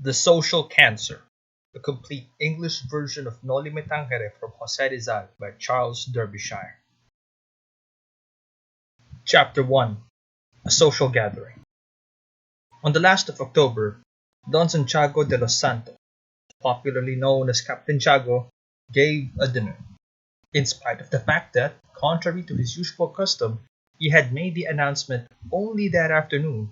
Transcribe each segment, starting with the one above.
The Social Cancer, a complete English version of Noli Me Tangere from Jose Rizal by Charles Derbyshire. Chapter 1. A Social Gathering. On the last of October, Don Santiago de los Santos, popularly known as Captain Tiago, gave a dinner. In spite of the fact that, contrary to his usual custom, he had made the announcement only that afternoon,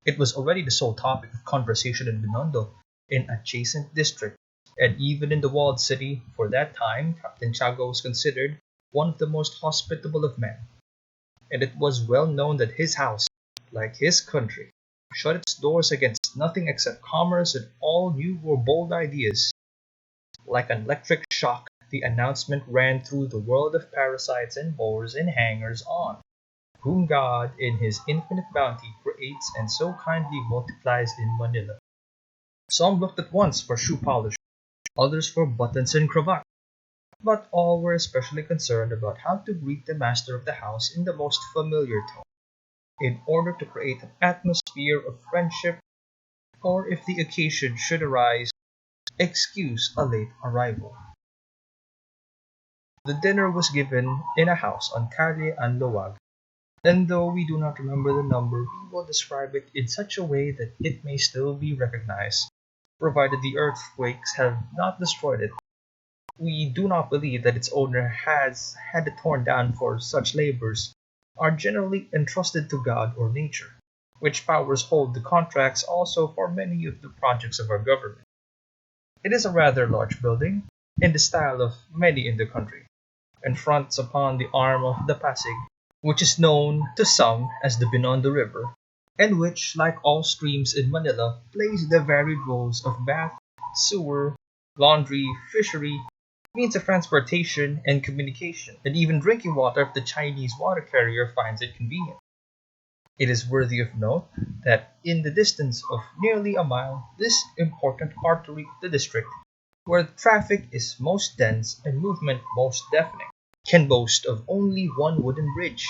it was already the sole topic of conversation in Binondo, in adjacent districts, and even in the walled city. For that time Captain Tiago was considered one of the most hospitable of men, and it was well known that his house, like his country, shut its doors against nothing except commerce and all new or bold ideas. Like an electric shock, the announcement ran through the world of parasites and bores and hangers-on, whom God in his infinite bounty creates and so kindly multiplies in Manila. Some looked at once for shoe polish, others for buttons and cravat, but all were especially concerned about how to greet the master of the house in the most familiar tone, in order to create an atmosphere of friendship, or if the occasion should arise, excuse a late arrival. The dinner was given in a house on Calle Anloag, and though we do not remember the number, we will describe it in such a way that it may still be recognized, provided the earthquakes have not destroyed it. We do not believe that its owner has had it torn down, for such labors are generally entrusted to God or nature, which powers hold the contracts also for many of the projects of our government. It is a rather large building, in the style of many in the country, and fronts upon the arm of the Pasig, which is known to some as the Binondo River, and which, like all streams in Manila, plays the varied roles of bath, sewer, laundry, fishery, means of transportation and communication, and even drinking water if the Chinese water carrier finds it convenient. It is worthy of note that in the distance of nearly a mile, this important artery of the district, where traffic is most dense and movement most deafening, can boast of only one wooden bridge,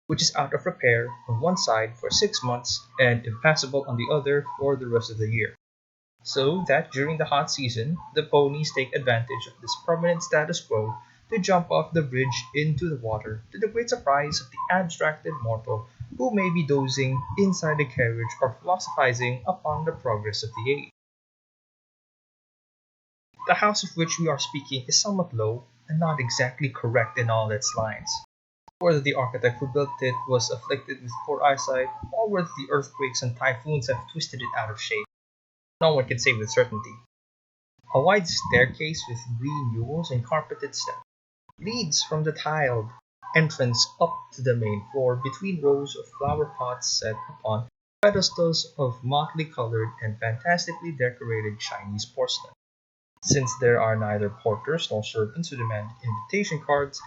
which is out of repair on one side for 6 months and impassable on the other for the rest of the year. So that during the hot season, the ponies take advantage of this permanent status quo to jump off the bridge into the water, to the great surprise of the abstracted mortal who may be dozing inside the carriage or philosophizing upon the progress of the age. The house of which we are speaking is somewhat low and not exactly correct in all its lines. Whether the architect who built it was afflicted with poor eyesight, or whether the earthquakes and typhoons have twisted it out of shape, no one can say with certainty. A wide staircase with green newels and carpeted steps leads from the tiled entrance up to the main floor between rows of flower pots set upon pedestals of motley colored and fantastically decorated Chinese porcelain. Since there are neither porters nor servants who demand invitation cards,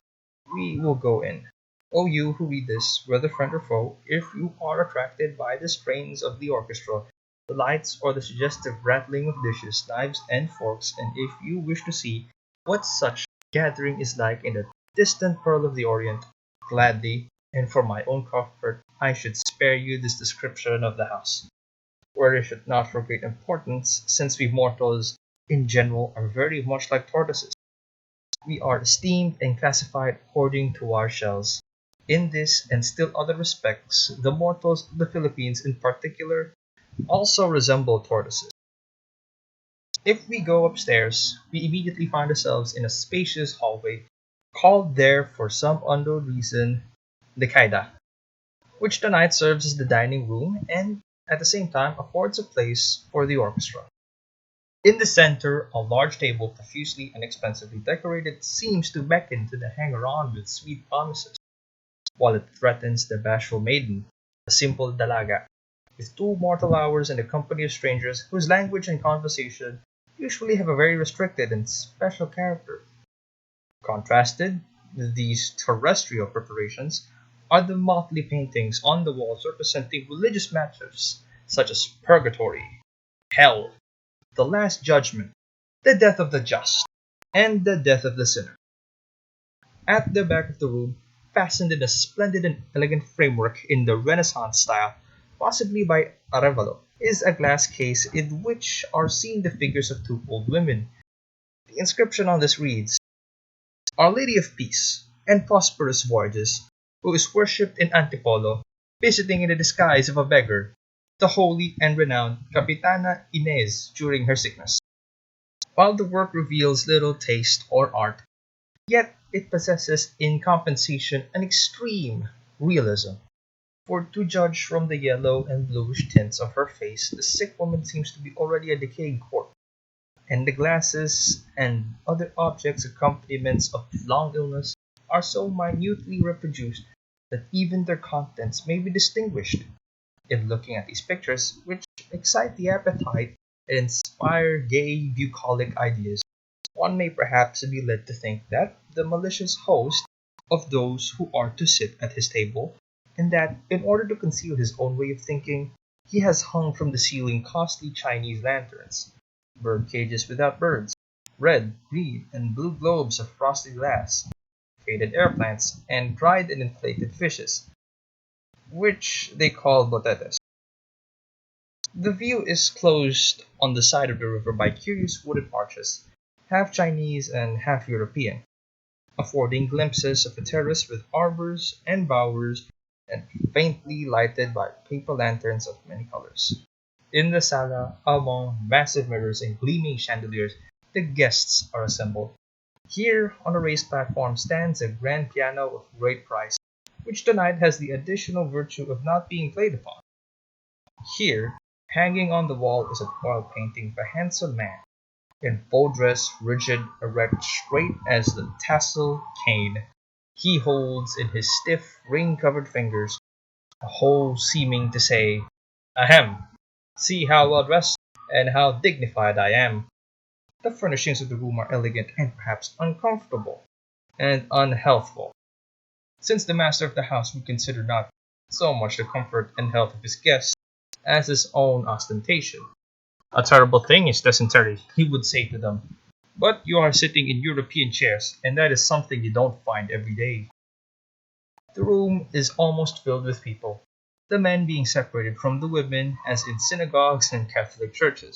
we will go in. O you who read this, whether friend or foe, if you are attracted by the strains of the orchestra, the lights, or the suggestive rattling of dishes, knives, and forks, and if you wish to see what such gathering is like in the distant pearl of the Orient, gladly, and for my own comfort, I should spare you this description of the house. Were it not for great importance, since we mortals, in general, are very much like tortoises. We are esteemed and classified according to our shells. In this and still other respects, the mortals of the Philippines in particular also resemble tortoises. If we go upstairs, we immediately find ourselves in a spacious hallway, called there for some unknown reason the Kaida, which tonight serves as the dining room and at the same time affords a place for the orchestra. In the center, a large table profusely and expensively decorated seems to beckon to the hanger-on with sweet promises, while it threatens the bashful maiden, a simple dalaga, with 2 mortal hours in the company of strangers whose language and conversation usually have a very restricted and special character. Contrasted with these terrestrial preparations are the motley paintings on the walls representing religious matters such as purgatory, hell, the last judgment, the death of the just, and the death of the sinner. At the back of the room, fastened in a splendid and elegant framework in the Renaissance style, possibly by Arevalo, is a glass case in which are seen the figures of two old women. The inscription on this reads, Our Lady of Peace and Prosperous Voyages, who is worshipped in Antipolo, visiting in the disguise of a beggar, the holy and renowned Capitana Inez during her sickness. While the work reveals little taste or art, yet it possesses in compensation an extreme realism. For to judge from the yellow and bluish tints of her face, the sick woman seems to be already a decaying corpse, and the glasses and other objects accompaniments of long illness are so minutely reproduced that even their contents may be distinguished. In looking at these pictures, which excite the appetite and inspire gay bucolic ideas, one may perhaps be led to think that the malicious host of those who are to sit at his table, and that in order to conceal his own way of thinking, he has hung from the ceiling costly Chinese lanterns, bird cages without birds, red, green, and blue globes of frosted glass, faded air plants, and dried and inflated fishes, which they call botetes. The view is closed on the side of the river by curious wooden arches, half Chinese and half European, affording glimpses of a terrace with arbors and bowers and faintly lighted by paper lanterns of many colors. In the sala, among massive mirrors and gleaming chandeliers, the guests are assembled. Here, on a raised platform, stands a grand piano of great price, which tonight has the additional virtue of not being played upon. Here, hanging on the wall, is a oil painting of a handsome man, in full dress, rigid, erect, straight as the tassel cane. He holds in his stiff, ring-covered fingers a hole seeming to say, Ahem! See how well dressed and how dignified I am. The furnishings of the room are elegant and perhaps uncomfortable and unhealthful, since the master of the house would consider not so much the comfort and health of his guests as his own ostentation. A terrible thing is dysentery, he would say to them, but you are sitting in European chairs, and that is something you don't find every day. The room is almost filled with people, the men being separated from the women as in synagogues and Catholic churches.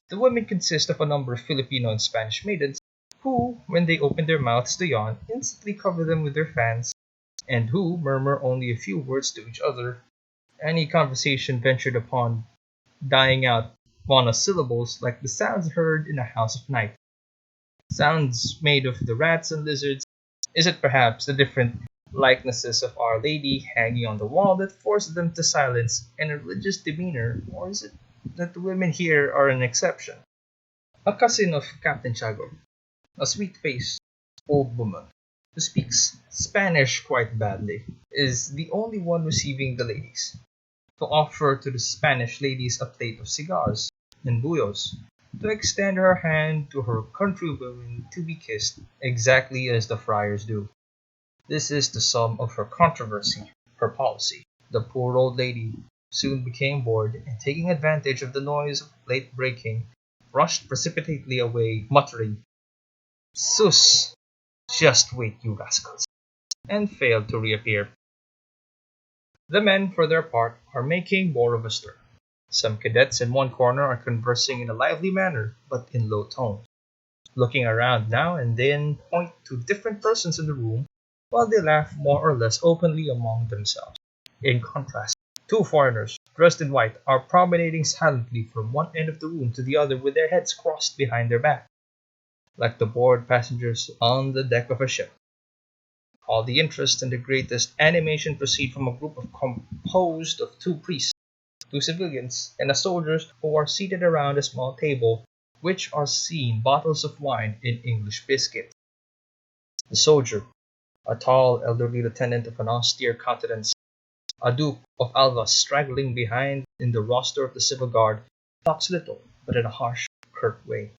The women consist of a number of Filipino and Spanish maidens, who, when they open their mouths to yawn, instantly cover them with their fans, and who murmur only a few words to each other, any conversation ventured upon dying out monosyllables like the sounds heard in a house of night. Sounds made of the rats and lizards. Is it perhaps the different likenesses of Our Lady hanging on the wall that force them to silence and a religious demeanor, or is it that the women here are an exception? A cousin of Captain Chago, a sweet-faced old woman who speaks Spanish quite badly, is the only one receiving the ladies, to offer to the Spanish ladies a plate of cigars and buyos, to extend her hand to her countrywomen to be kissed, exactly as the friars do. This is the sum of her controversy, her policy. The poor old lady soon became bored, and taking advantage of the noise of late breaking, rushed precipitately away, muttering, Sus! Just wait, you rascals! And failed to reappear. The men, for their part, are making more of a stir. Some cadets in one corner are conversing in a lively manner, but in low tones, looking around now and then point to different persons in the room, while they laugh more or less openly among themselves. In contrast, two foreigners, dressed in white, are promenading silently from one end of the room to the other with their heads crossed behind their back, like the bored passengers on the deck of a ship. All the interest and the greatest animation proceed from a group composed of two priests, two civilians, and a soldier who are seated around a small table, which are seen bottles of wine and English biscuit. The soldier, a tall elderly lieutenant of an austere countenance, a Duke of Alva straggling behind in the roster of the civil guard, talks little, but in a harsh, curt way.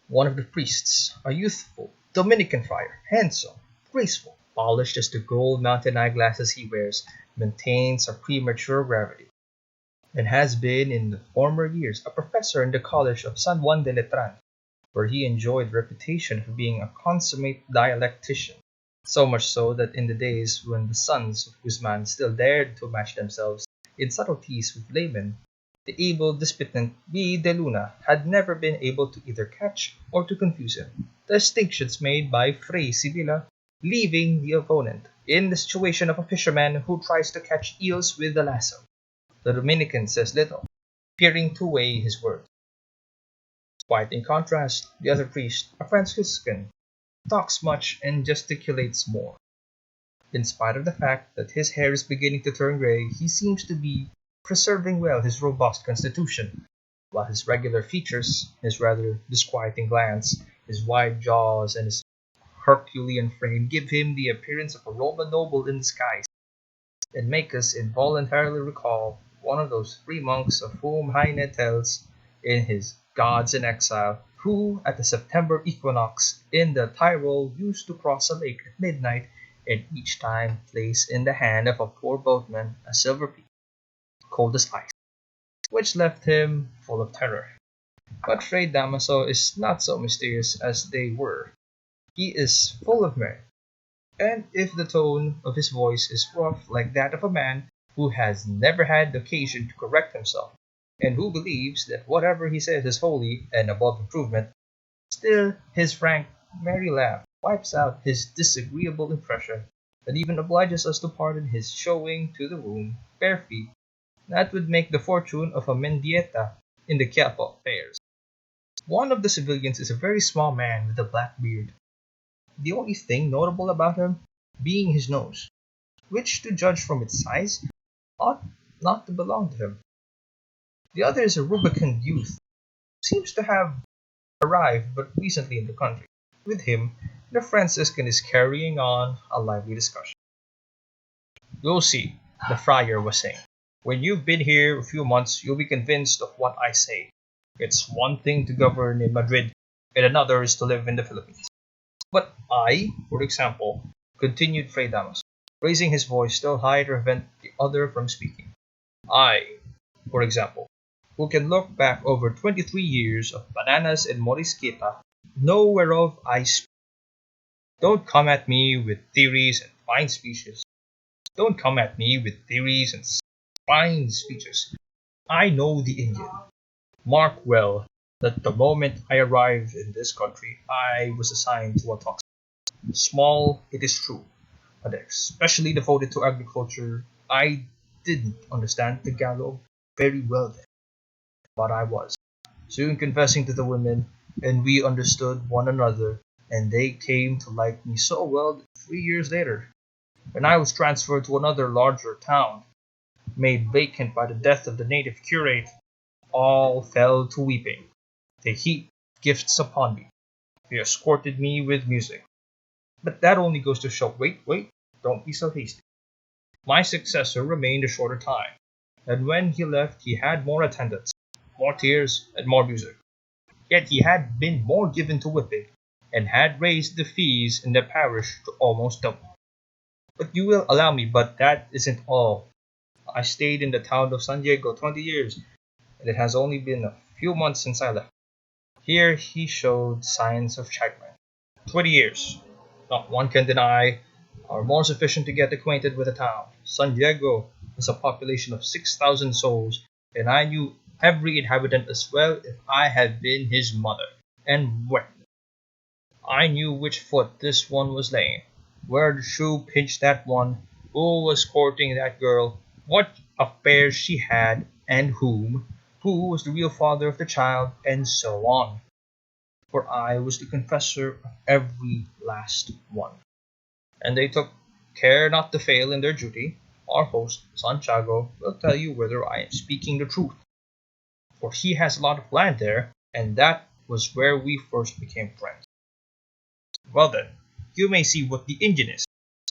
One of the priests, a youthful Dominican friar, handsome, graceful, polished as the gold mounted eyeglasses he wears, maintains a premature gravity, and has been in the former years a professor in the college of San Juan de Letran, where he enjoyed the reputation for being a consummate dialectician, so much so that in the days when the sons of Guzman still dared to match themselves in subtleties with laymen, The able disputant B. de Luna had never been able to either catch or to confuse him. The distinctions made by Fray Sibilla, leaving the opponent in the situation of a fisherman who tries to catch eels with a lasso. The Dominican says little, fearing to weigh his words. Quite in contrast, the other priest, a Franciscan, talks much and gesticulates more. In spite of the fact that his hair is beginning to turn gray, he seems to be preserving well his robust constitution, while his regular features, his rather disquieting glance, his wide jaws, and his Herculean frame give him the appearance of a Roman noble in disguise, and make us involuntarily recall one of those three monks of whom Heine tells in his Gods in Exile, who at the September equinox in the Tyrol used to cross a lake at midnight and each time place in the hand of a poor boatman a silver piece, cold as ice, which left him full of terror. But Fray Damaso is not so mysterious as they were. He is full of merit, and if the tone of his voice is rough like that of a man who has never had occasion to correct himself, and who believes that whatever he says is holy and above improvement, still his frank, merry laugh wipes out his disagreeable impression, and even obliges us to pardon his showing to the room, bare feet, that would make the fortune of a Mendieta in the Quiapo fairs. One of the civilians is a very small man with a black beard, the only thing notable about him being his nose, which, to judge from its size, ought not to belong to him. The other is a rubicund youth, who seems to have arrived but recently in the country. With him, the Franciscan is carrying on a lively discussion. "You'll see," the friar was saying. "When you've been here a few months, you'll be convinced of what I say. It's one thing to govern in Madrid, and another is to live in the Philippines. But I, for example," continued Fray Damas, raising his voice still higher to prevent the other from speaking. "I, for example, who can look back over 23 years of bananas and morisqueta, know whereof I speak. Don't come at me with theories and fine speeches. Don't come at me with theories and fine speeches. I know the Indian. Mark well that the moment I arrived in this country, I was assigned to a talk. Small, it is true, but especially devoted to agriculture. I didn't understand Tagalog very well then, but I was soon confessing to the women, and we understood one another, and they came to like me so well that 3 years later, when I was transferred to another larger town, made vacant by the death of the native curate, all fell to weeping. They heaped gifts upon me. They escorted me with music. But that only goes to show, wait, don't be so hasty. My successor remained a shorter time, and when he left he had more attendants, more tears, and more music. Yet he had been more given to whipping, and had raised the fees in the parish to almost double. But you will allow me, but that isn't all. I stayed in the town of San Diego 20 years, and it has only been a few months since I left." Here he showed signs of chagrin. 20 years, not one can deny, are more sufficient to get acquainted with a town. San Diego has a population of 6,000 souls, and I knew every inhabitant as well if I had been his mother. And when I knew which foot this one was lame, where the shoe pinched that one, who was courting that girl, what affairs she had, and who was the real father of the child, and so on. For I was the confessor of every last one, and they took care not to fail in their duty. Our host, Santiago, will tell you whether I am speaking the truth, for he has a lot of land there, and that was where we first became friends. Well then, you may see what the Indian is.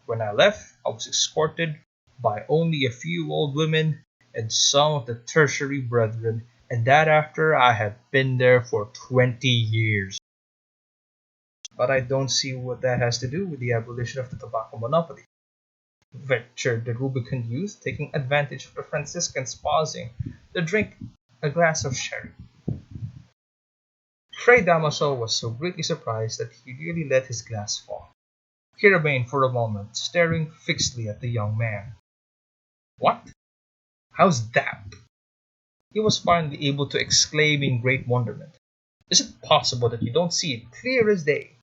When I left, I was escorted by only a few old women and some of the tertiary brethren, and that after I had been there for 20 years. But I don't see what that has to do with the abolition of the tobacco monopoly, ventured the rubicund youth, taking advantage of the Franciscan's pausing to drink a glass of sherry. Fray Damaso was so greatly surprised that he really let his glass fall. He remained for a moment, staring fixedly at the young man. "What? How's that?" He was finally able to exclaim in great wonderment. Is it possible that you don't see it clear as day?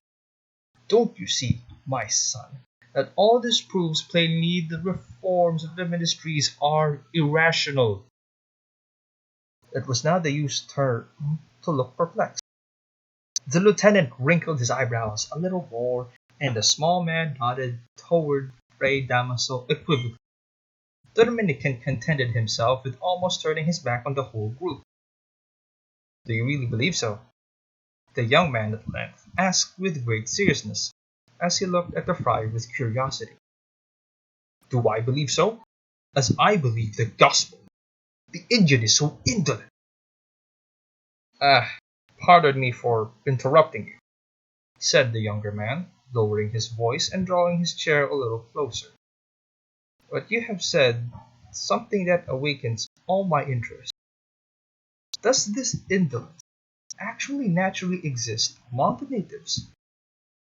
Don't you see, my son, that all this proves plainly the reforms of the ministries are irrational? It was now the youth's turn to look perplexed. The lieutenant wrinkled his eyebrows a little more, and the small man nodded toward Fray Damaso equivocally. The Dominican contented himself with almost turning his back on the whole group. Do you really believe so? The young man at length asked with great seriousness, as he looked at the friar with curiosity. Do I believe so? As I believe the gospel. The Indian is so indolent. Ah, pardon me for interrupting you, said the younger man, lowering his voice and drawing his chair a little closer. But you have said something that awakens all my interest. Does this indolence actually naturally exist among the natives?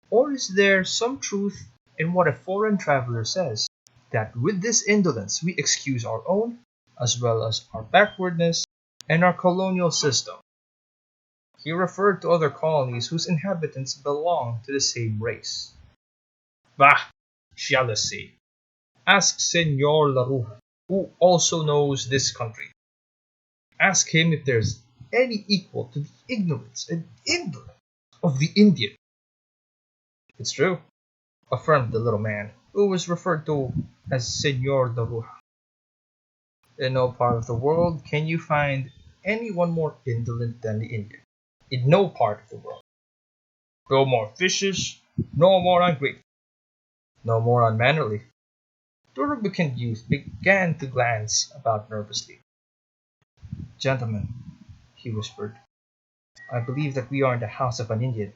Or is there some truth in what a foreign traveler says, that with this indolence we excuse our own, as well as our backwardness and our colonial system? He referred to other colonies whose inhabitants belong to the same race. Bah! Jealousy! Ask Senor Laruja, who also knows this country. Ask him if there's any equal to the ignorance and indolence of the Indian. It's true, affirmed the little man, who was referred to as Senor Laruja. In no part of the world can you find anyone more indolent than the Indian. In no part of the world. No more vicious, no more ungrateful, no more unmannerly. The rubicund youth began to glance about nervously. Gentlemen, he whispered, I believe that we are in the house of an Indian.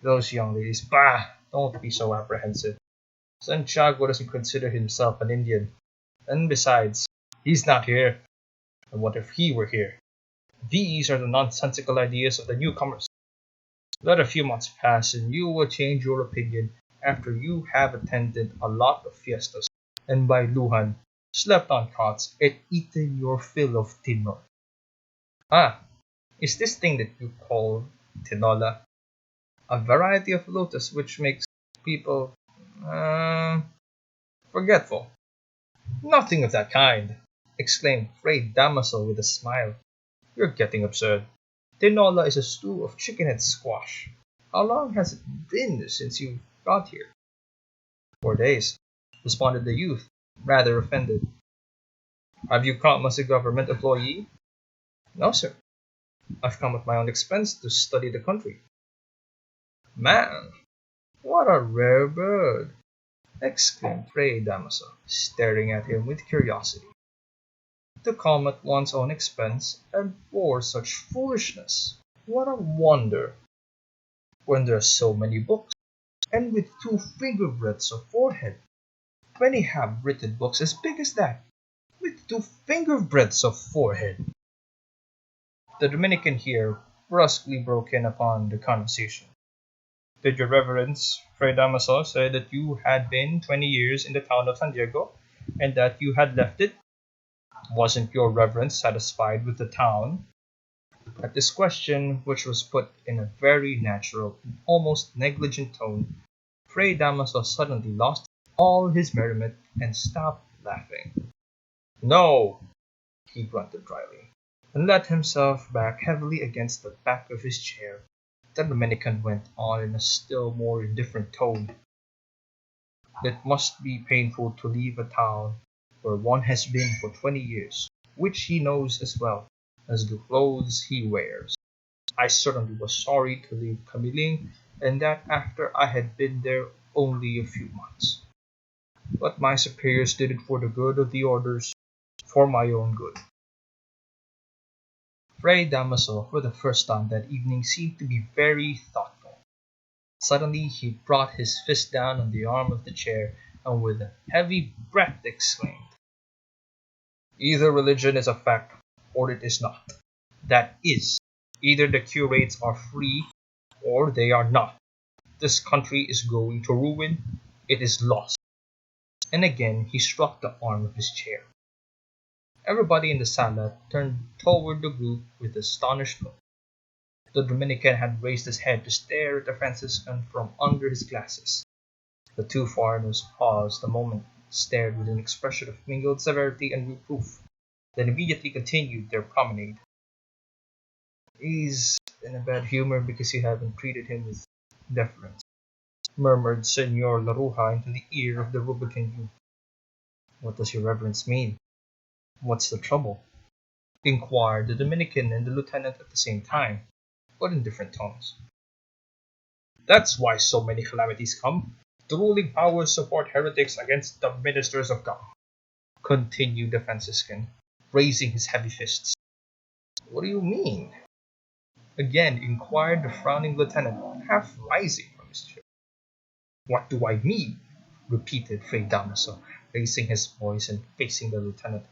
Those young ladies, bah! Don't be so apprehensive. Santiago doesn't consider himself an Indian. And besides, he's not here. And what if he were here? These are the nonsensical ideas of the newcomers. Let a few months pass and you will change your opinion after you have attended a lot of fiestas and by Lujan, slept on cots, and eaten your fill of tinola. Ah, is this thing that you call tinola a variety of lotus which makes people forgetful? Nothing of that kind, exclaimed Fray Damaso with a smile. You're getting absurd. Tinola is a stew of chicken-head squash. How long has it been since you got here? 4 days, responded the youth, rather offended. Have you come as a government employee? No, sir. I've come at my own expense to study the country. Man, what a rare bird! Exclaimed Fray Damaso, staring at him with curiosity. To come at one's own expense and for such foolishness! What a wonder! When there are so many books, and with 2 finger breadths of forehead. Many have written books as big as that, with 2 finger breadths of forehead. The Dominican here brusquely broke in upon the conversation. Did your reverence, Fray Damaso, say that you had been 20 years in the town of San Diego, and that you had left it? Wasn't your reverence satisfied with the town? At this question, which was put in a very natural and almost negligent tone, Fray Damaso suddenly lost all his merriment and stopped laughing. No, he grunted dryly, and let himself back heavily against the back of his chair. The Dominican went on in a still more indifferent tone. It must be painful to leave a town where one has been for 20 years, which he knows as well as the clothes he wears. I certainly was sorry to leave Camiling, and that after I had been there only a few months. But my superiors did it for the good of the orders, for my own good. Fray Damaso, for the first time that evening, seemed to be very thoughtful. Suddenly he brought his fist down on the arm of the chair, and with a heavy breath exclaimed, Either religion is a fact, or it is not. That is, either the curates are free, or they are not. This country is going to ruin. It is lost. And again he struck the arm of his chair. Everybody in the sala turned toward the group with astonished look. The Dominican had raised his head to stare at the Franciscan from under his glasses. The two foreigners paused a moment, stared with an expression of mingled severity and reproof, then immediately continued their promenade. "He's in a bad humor because you haven't treated him with deference," murmured Senor Laruja into the ear of the Rubicon youth. "What does your reverence mean? What's the trouble?" inquired the Dominican and the lieutenant at the same time, but in different tones. "That's why so many calamities come. The ruling powers support heretics against the ministers of God," continued the Franciscan, raising his heavy fists. "What do you mean?" again inquired the frowning lieutenant, half rising from his chair. "What do I mean?" repeated Fray Damaso, raising his voice and facing the lieutenant.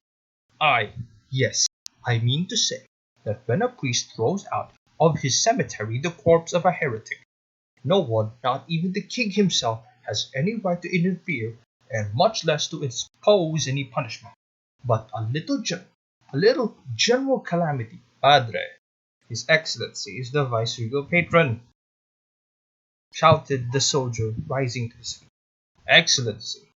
Yes, I mean to say that when a priest throws out of his cemetery the corpse of a heretic, no one, not even the king himself, has any right to interfere, and much less to impose any punishment. But a little general calamity, Padre. His Excellency is the vice-regal patron," shouted the soldier, rising to his feet. "Excellency,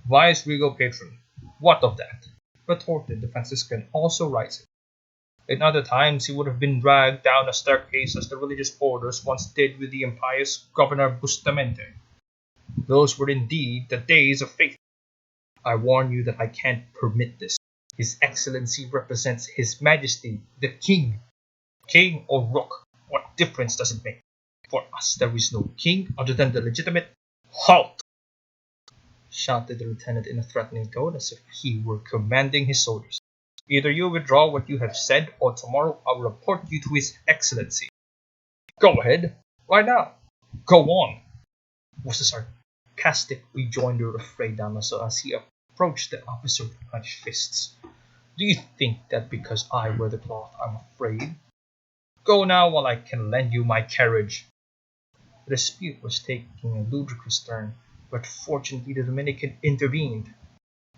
vice-regal patron, what of that?" retorted the Franciscan, also rising. "In other times he would have been dragged down a staircase as the religious orders once did with the impious Governor Bustamante. Those were indeed the days of faith. I warn you that I can't permit this. His Excellency represents His Majesty, the King. King or rook, what difference does it make? For us there is no king other than the legitimate—" "Halt!" shouted the lieutenant in a threatening tone, as if he were commanding his soldiers. "Either you withdraw what you have said, or tomorrow I will report you to His Excellency." "Go ahead, right now. Go on," was the sarcastic rejoinder of Fray Damaso as he approached the officer with clenched fists. "Do you think that because I wear the cloth I'm afraid? Go now while I can lend you my carriage." The dispute was taking a ludicrous turn, but fortunately the Dominican intervened.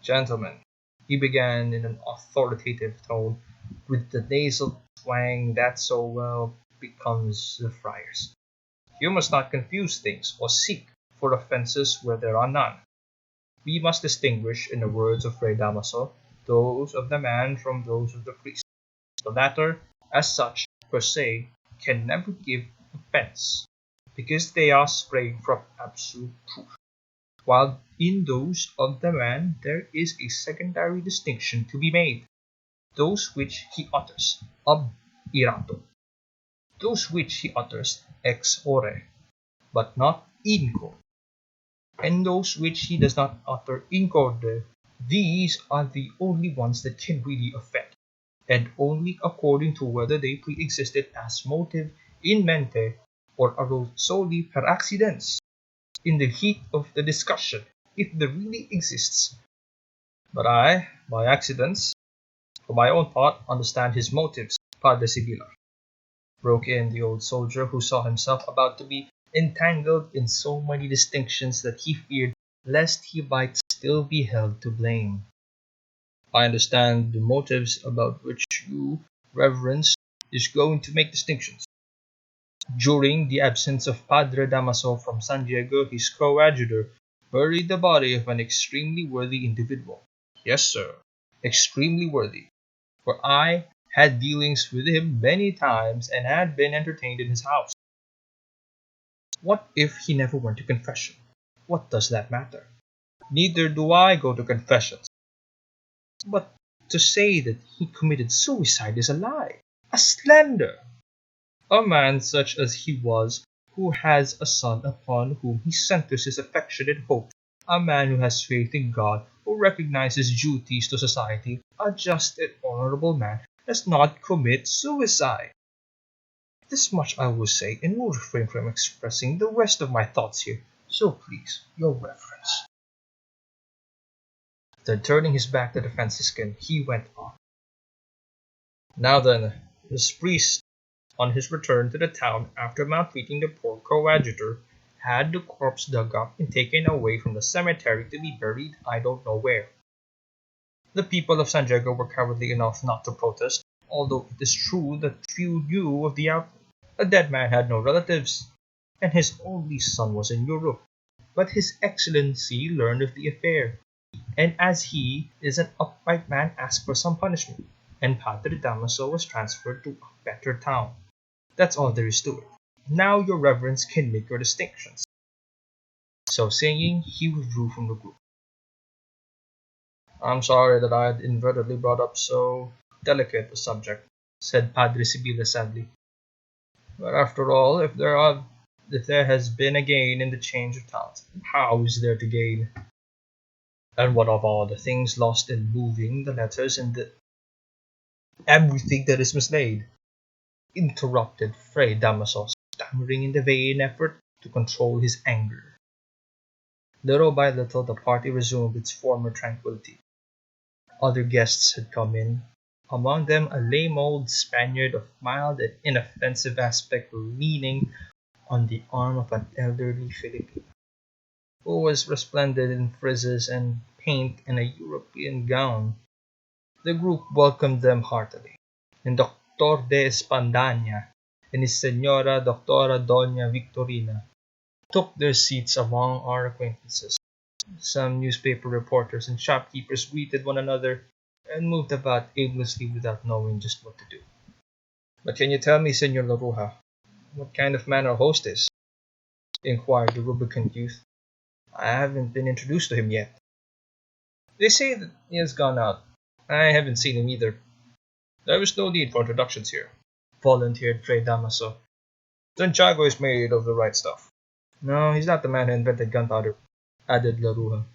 "Gentlemen," he began in an authoritative tone, with the nasal twang that so well becomes the friars, "you must not confuse things, or seek for offences where there are none. We must distinguish, in the words of Fray Damaso, those of the man from those of the priest. The latter, as such, per se, can never give offence, because they are spring from absolute truth, while in those of the man there is a secondary distinction to be made, those which he utters ab irato, those which he utters ex ore, but not in corde, and those which he does not utter in corde. These are the only ones that can really offend, and only according to whether they pre-existed as motive in mente, or arose solely per accidens, in the heat of the discussion, if there really exists. But I, by accidents, for my own part, understand his motives, Padre Sibylla," broke in the old soldier, who saw himself about to be entangled in so many distinctions that he feared lest he might still be held to blame. "I understand the motives about which you, reverence, is going to make distinctions. During the absence of Padre Damaso from San Diego, his coadjutor buried the body of an extremely worthy individual. Yes, sir, extremely worthy, for I had dealings with him many times and had been entertained in his house. What if he never went to confession? What does that matter? Neither do I go to confessions. But to say that he committed suicide is a lie, a slander. A man such as he was, who has a son upon whom he centers his affection and hope, a man who has faith in God, who recognizes duties to society, a just and honorable man, does not commit suicide. This much I will say, and will refrain from expressing the rest of my thoughts here, so please, your reverence." Then turning his back to the Franciscan, he went on. "Now then, this priest, on his return to the town after maltreating the poor coadjutor, had the corpse dug up and taken away from the cemetery to be buried I don't know where. The people of San Diego were cowardly enough not to protest, although it is true that few knew of the outcome. The dead man had no relatives, and his only son was in Europe. But His Excellency learned of the affair, and as he is an upright man, asked for some punishment, and Padre Damaso was transferred to a better town. That's all there is to it. Now your reverence can make your distinctions. So saying, he withdrew from the group. I'm sorry that I had inadvertently brought up so delicate a subject, said Padre Sibila sadly. But after all, if there has been a gain in the change of talents, how is there to gain? And what of all the things lost in moving the letters and everything that is mislaid? Interrupted Fray Damaso, stammering in the vain effort to control his anger. Little by little the party resumed its former tranquillity. Other guests had come in, among them a lame old Spaniard of mild and inoffensive aspect leaning on the arm of an elderly Filipino, who was resplendent in frizzes and paint and a European gown. The group welcomed them heartily, and Doctor de Espadaña and his Señora Doctora Doña Victorina took their seats among our acquaintances. Some newspaper reporters and shopkeepers greeted one another and moved about aimlessly without knowing just what to do. But can you tell me, Senor Laruja, what kind of man our host is? Inquired the rubicund youth. I haven't been introduced to him yet. They say that he has gone out. I haven't seen him either. There is no need for introductions here, volunteered Fray Damaso. Santiago is made of the right stuff. No, he's not the man who invented gunpowder, added Laruja.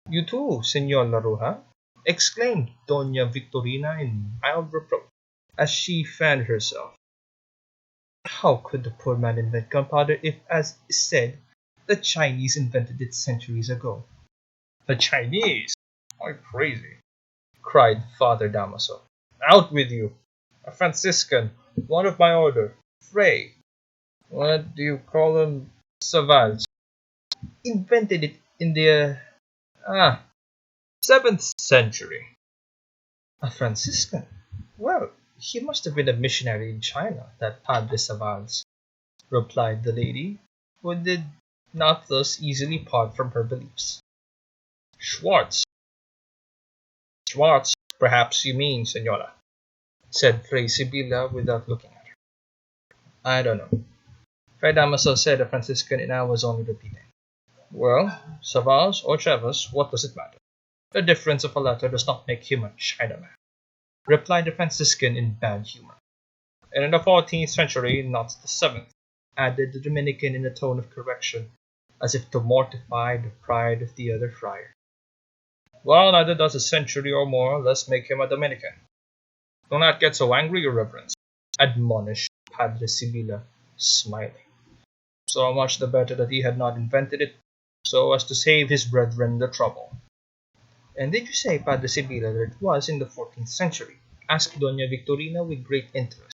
You too, Senor Laruja, exclaimed Doña Victorina in mild reproach, as she fanned herself. How could the poor man invent gunpowder if, as is said, the Chinese invented it centuries ago? The Chinese? Why crazy, cried Father Damaso. Out with you! A Franciscan, one of my order, Fray. What do you call them? Savants. Invented it in the 7th century. A Franciscan? Well, he must have been a missionary in China, that Padre Savals, replied the lady, who did not thus easily part from her beliefs. Schwartz. Schwartz, perhaps you mean, Senora, said Fray Sibilla without looking at her. I don't know. Fray Damaso said a Franciscan and I was only repeating. Well, Savals or Chavez, what does it matter? The difference of a letter does not make him a Chinaman, replied the Franciscan in bad humor. And in the 14th century, not the 7th, added the Dominican in a tone of correction, as if to mortify the pride of the other friar. Well, neither does a century or more less make him a Dominican. Do not get so angry, your reverence, admonished Padre Sibilla, smiling. So much the better that he had not invented it, so as to save his brethren the trouble. And did you say, Padre Sibilla, that it was in the 14th century? Asked Doña Victorina with great interest.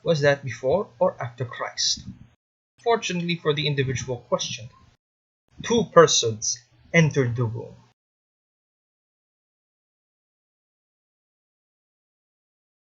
Was that before or after Christ? Fortunately for the individual questioned, 2 persons entered the room,